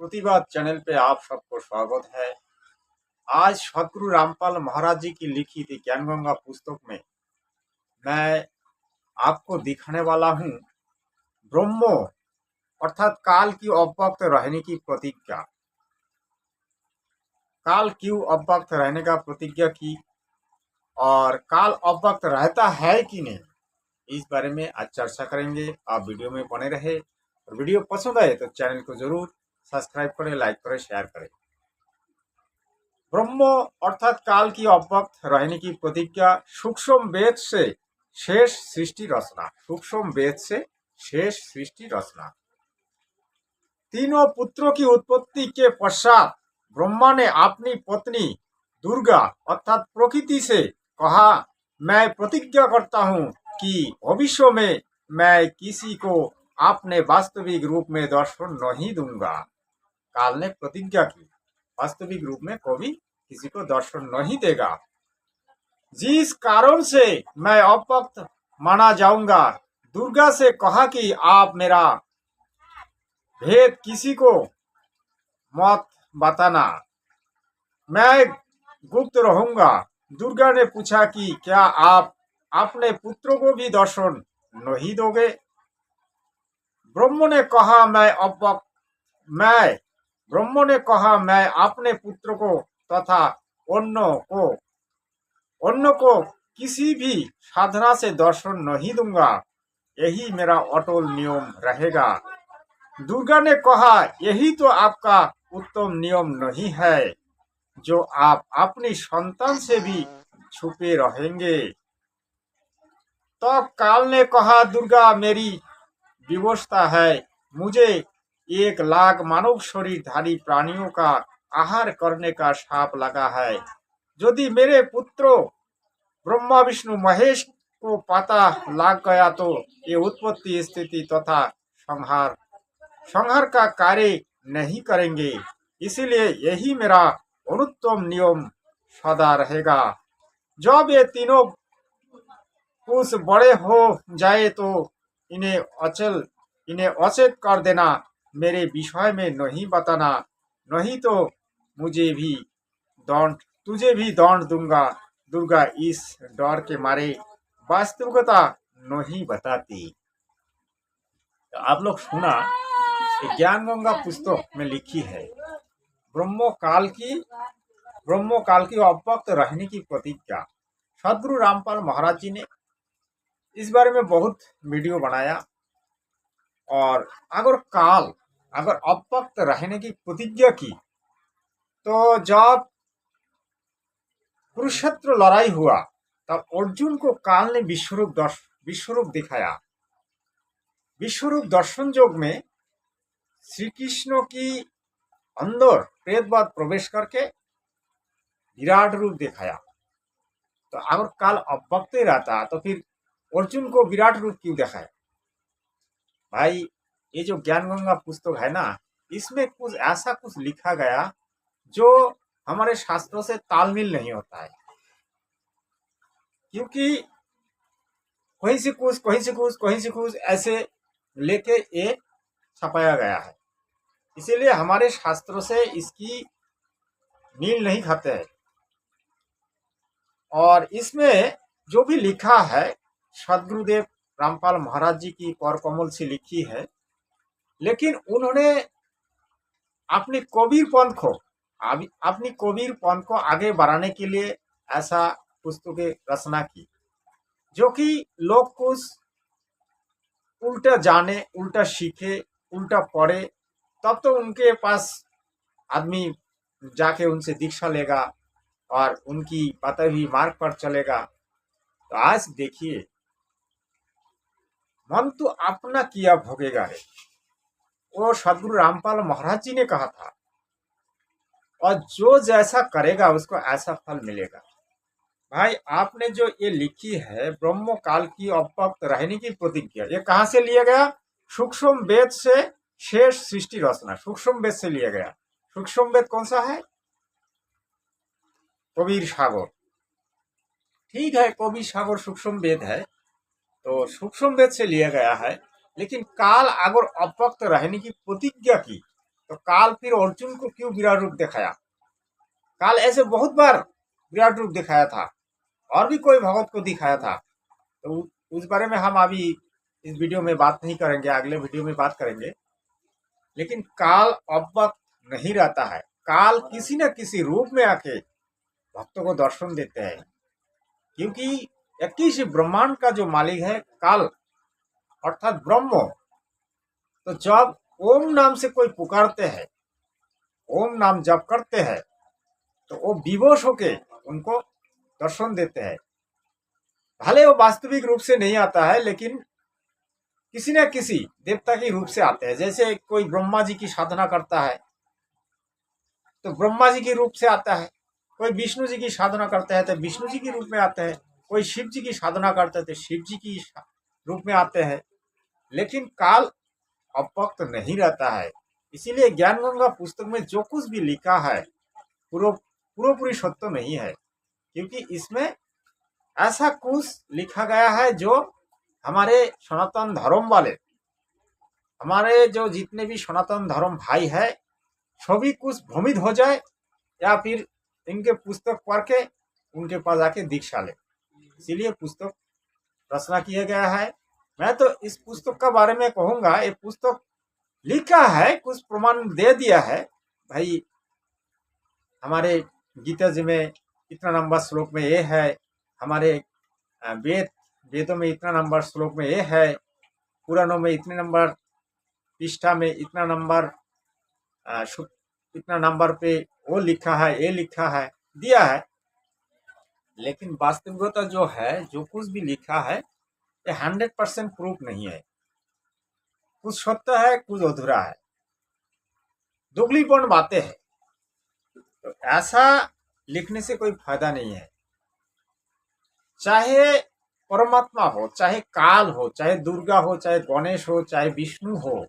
प्रतिवाद चैनल पे आप सबको स्वागत है। आज सदगुरु रामपाल महाराज जी की लिखी थी ज्ञान गंगा पुस्तक में मैं आपको दिखाने वाला हूँ ब्रह्मो अर्थात काल की अव्यक्त रहने की प्रतिज्ञा। काल क्यों अव्यक्त रहने का प्रतिज्ञा की और काल अव्यक्त रहता है कि नहीं, इस बारे में आज चर्चा करेंगे। आप वीडियो में बने रहे और वीडियो पसंद आए तो चैनल को जरूर सब्सक्राइब करें, लाइक करें, शेयर करें। ब्रह्म अर्थात काल की अव्यक्त रहने की प्रतिज्ञा सूक्ष्म वेद से शेष सृष्टि रचना। सूक्ष्म वेद से शेष सृष्टि रचना। तीनों पुत्रों की उत्पत्ति के पश्चात ब्रह्मा ने अपनी पत्नी दुर्गा अर्थात प्रकृति से कहा, मैं प्रतिज्ञा करता हूँ कि भविष्य में मैं किसी को अपने वास्तविक रूप में दर्शन नहीं दूंगा। काल ने प्रतिज्ञा की वास्तविक रूप में कभी किसी को दर्शन नहीं देगा। जिस कारण से मैं अव्यक्त माना जाऊंगा। दुर्गा से कहा कि आप मेरा भेद किसी को मत बताना, मैं गुप्त रहूंगा। दुर्गा ने पूछा कि क्या आप अपने पुत्रों को भी दर्शन नहीं दोगे। ब्रह्म ने कहा मैं अपने पुत्र को तथा अन्य को किसी भी साधना से दर्शन नहीं दूंगा, यही मेरा अटल नियम रहेगा। दुर्गा ने कहा, यही तो आपका उत्तम नियम नहीं है जो आप अपनी संतान से भी छुपे रहेंगे। तो काल ने कहा, दुर्गा मेरी विवशता है, मुझे 1,00,000 मानव शरीरधारी प्राणियों का आहार करने का शाप लगा है। यदि मेरे पुत्रों ब्रह्मा विष्णु महेश को पता लग गया तो ये उत्पत्ति स्थिति तथा संहार का कार्य नहीं करेंगे। इसीलिए यही मेरा अनुत्तम नियम सदा रहेगा। जब ये तीनों कुछ बड़े हो जाए तो इन्हें अचेत कर देना, मेरे विषय में नहीं बताना, नहीं तो तुझे भी दंड दूंगा। दुर्गा इस डर के मारे वास्तविकता नहीं बताती। तो आप लोग सुना, ज्ञान गंगा पुस्तक में लिखी है ब्रह्मो काल की अव्यक्त रहने की प्रतिज्ञा। सदगुरु रामपाल महाराज जी ने इस बारे में बहुत वीडियो बनाया। और अगर अव्यक्त रहने की प्रतिज्ञा की तो जब कुरुक्षेत्र लड़ाई हुआ तब अर्जुन को काल ने विश्वरूप दिखाया। विश्वरूप दर्शन योग में श्री कृष्ण की अंदर प्रेतवाद प्रवेश करके विराट रूप दिखाया। तो अगर काल अव्यक्त रहता तो फिर अर्जुन को विराट रूप क्यों दिखाया। भाई, ये जो ज्ञान गंगा पुस्तक है ना, इसमें कुछ ऐसा कुछ लिखा गया जो हमारे शास्त्रों से तालमेल नहीं होता है। क्योंकि कहीं से कुछ ऐसे लेके ये छपाया गया है। इसीलिए हमारे शास्त्रों से इसकी मील नहीं खाते हैं। और इसमें जो भी लिखा है सदगुरुदेव रामपाल महाराज जी की कर कमल से लिखी है, लेकिन उन्होंने अपनी कबीर पंथ को आगे बढ़ाने के लिए ऐसा पुस्तकें रचना की, जो कि लोग कुछ उल्टा जाने, उल्टा सीखे, उल्टा पढ़े, तब तो उनके पास आदमी जाके उनसे दीक्षा लेगा और उनकी बताई हुई मार्ग पर चलेगा। तो आज देखिए, मन तो अपना किया भोगेगा रे, वो सदगुरु रामपाल महाराज जी ने कहा था। और जो जैसा करेगा उसको ऐसा फल मिलेगा। भाई, आपने जो ये लिखी है ब्रह्म काल की अव्यक्त रहने की प्रतिज्ञा, ये कहाँ से लिया गया। सूक्ष्म वेद से शेष सृष्टि रचना, सूक्ष्म वेद से लिया गया। सूक्ष्म वेद कौन सा है। कबीर सागर। ठीक है, कबीर सागर सूक्ष्म वेद है, तो सूक्ष्म वेद से लिया गया है। लेकिन काल अगर अव्यक्त रहने की प्रतिज्ञा की तो काल फिर अर्जुन को क्यों विराट रूप दिखाया? काल ऐसे बहुत बार विराट रूप दिखाया था, और भी कोई भगवत को दिखाया था। तो उस बारे में हम अभी इस वीडियो में बात नहीं करेंगे, अगले वीडियो में बात करेंगे। लेकिन काल अव्यक्त नहीं रहता है, काल किसी न किसी रूप में आके भक्तों को दर्शन देते हैं, क्योंकि 21 ब्रह्मांड का जो मालिक है काल अर्थात ब्रह्म। तो जब ओम नाम से कोई पुकारते हैं, ओम नाम जप करते हैं, तो वो विवश होके उनको दर्शन देते हैं। भले वो वास्तविक रूप से नहीं आता है, लेकिन किसी न किसी देवता के रूप से आते हैं। जैसे कोई ब्रह्मा जी की साधना करता है तो ब्रह्मा जी के रूप से आता है, कोई विष्णु जी की साधना करता है तो विष्णु जी के रूप में आते हैं, कोई शिव जी की साधना करते हैं तो शिव जी की रूप में आते हैं। लेकिन काल अव्यक्त नहीं रहता है। इसीलिए ज्ञान गंगा पुस्तक में जो कुछ भी लिखा है पूरी सत्य नहीं है, क्योंकि इसमें ऐसा कुछ लिखा गया है जो हमारे सनातन धर्म वाले, हमारे जो जितने भी सनातन धर्म भाई है, सभी कुछ भ्रमित हो जाए या फिर इनके पुस्तक पढ़ के उनके पास आके दीक्षा ले। इसीलिए पुस्तक रचना किया गया है। मैं तो इस पुस्तक का बारे में कहूंगा, ये पुस्तक लिखा है, कुछ प्रमाण दे दिया है भाई। हमारे गीता जी में इतना नंबर श्लोक में ये है, हमारे वेदों में इतना नंबर श्लोक में ये है, पुराणों में इतने नंबर पृष्ठा में इतना नंबर इतना नंबर पे वो लिखा है, ये लिखा है, दिया है। लेकिन वास्तविकता जो है, जो कुछ भी लिखा है, ये 100% प्रूफ नहीं है। कुछ सत्य है, कुछ अधूरा है, दुगलीपन बातें हैं। तो ऐसा लिखने से कोई फायदा नहीं है। चाहे परमात्मा हो, चाहे काल हो, चाहे दुर्गा हो, चाहे गणेश हो, चाहे विष्णु हो,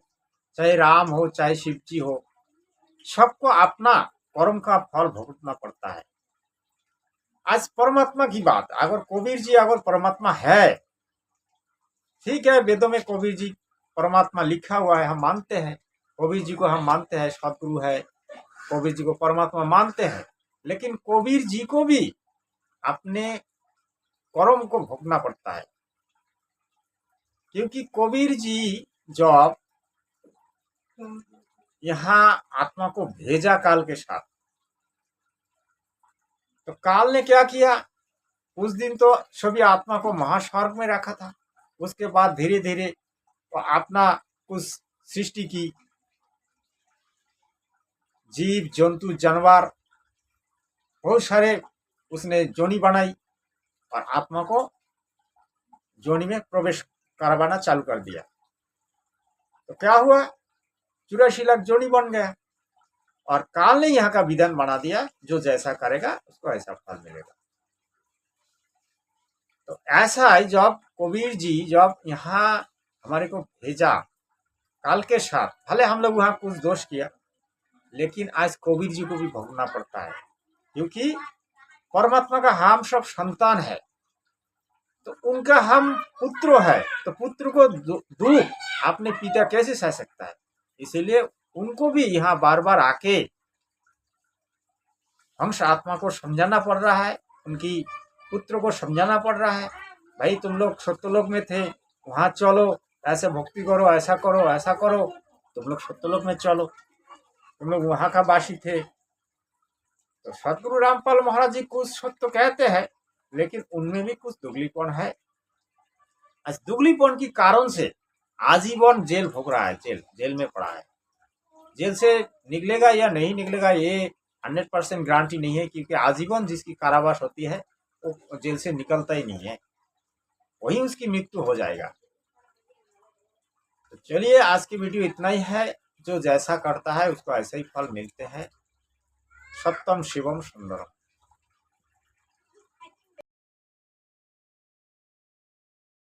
चाहे राम हो, चाहे शिव जी हो, सबको अपना कर्म का फल भुगतना पड़ता है। आज परमात्मा की बात, अगर कबीर जी अगर परमात्मा है, ठीक है, वेदों में कबीर जी परमात्मा लिखा हुआ है, हम मानते हैं, कबीर जी को हम मानते हैं, सतगुरु है, कबीर जी को परमात्मा मानते हैं। लेकिन कबीर जी को भी अपने कर्म को भोगना पड़ता है, क्योंकि कबीर जी जब यहाँ आत्मा को भेजा काल के साथ, तो काल ने क्या किया, उस दिन तो सभी आत्मा को महास्वर्ग में रखा था। उसके बाद धीरे धीरे वो अपना कुछ सृष्टि की, जीव जंतु जानवर बहुत सारे उसने जोनी बनाई, और आत्मा को जोनी में प्रवेश करवाना चालू कर दिया। तो क्या हुआ, 84 लाख जोनी बन गया, और काल ने यहाँ का विधान बना दिया, जो जैसा करेगा उसको ऐसा फल मिलेगा। तो ऐसा है, जब कबीर जी जब यहाँ हमारे को भेजा काल के साथ, भले हम लोग वहाँ कुछ दोष किया, लेकिन आज कबीर जी को भी भोगना पड़ता है, क्योंकि परमात्मा का हम सब संतान है, तो उनका हम पुत्र है, तो पुत्र को दुख अपने पिता कैसे सह सकता है। इसीलिए उनको भी यहाँ बार बार आके हंस आत्मा को समझाना पड़ रहा है, उनकी पुत्र को समझाना पड़ रहा है, भाई तुम लोग सत्यलोक में थे, वहां चलो, ऐसे भक्ति करो, ऐसा करो, ऐसा करो, तुम लोग सत्यलोक में चलो, तुम लोग वहां का वासी थे। तो सतगुरु रामपाल महाराज जी कुछ सत्य कहते हैं, लेकिन उनमें भी कुछ दुगलीपन है। इस दुगलीपन की कारण से आजीवन जेल भोग रहा है, जेल में पड़ा है। जेल से निकलेगा या नहीं निकलेगा ये 100% गारंटी नहीं है, क्योंकि आजीवन जिसकी कारावास होती है वो जेल से निकलता ही नहीं है, वही उसकी मृत्यु हो जाएगा। तो चलिए, आज की वीडियो इतना ही है। जो जैसा करता है उसको ऐसे ही फल मिलते हैं। सत्यम शिवम सुंदरम।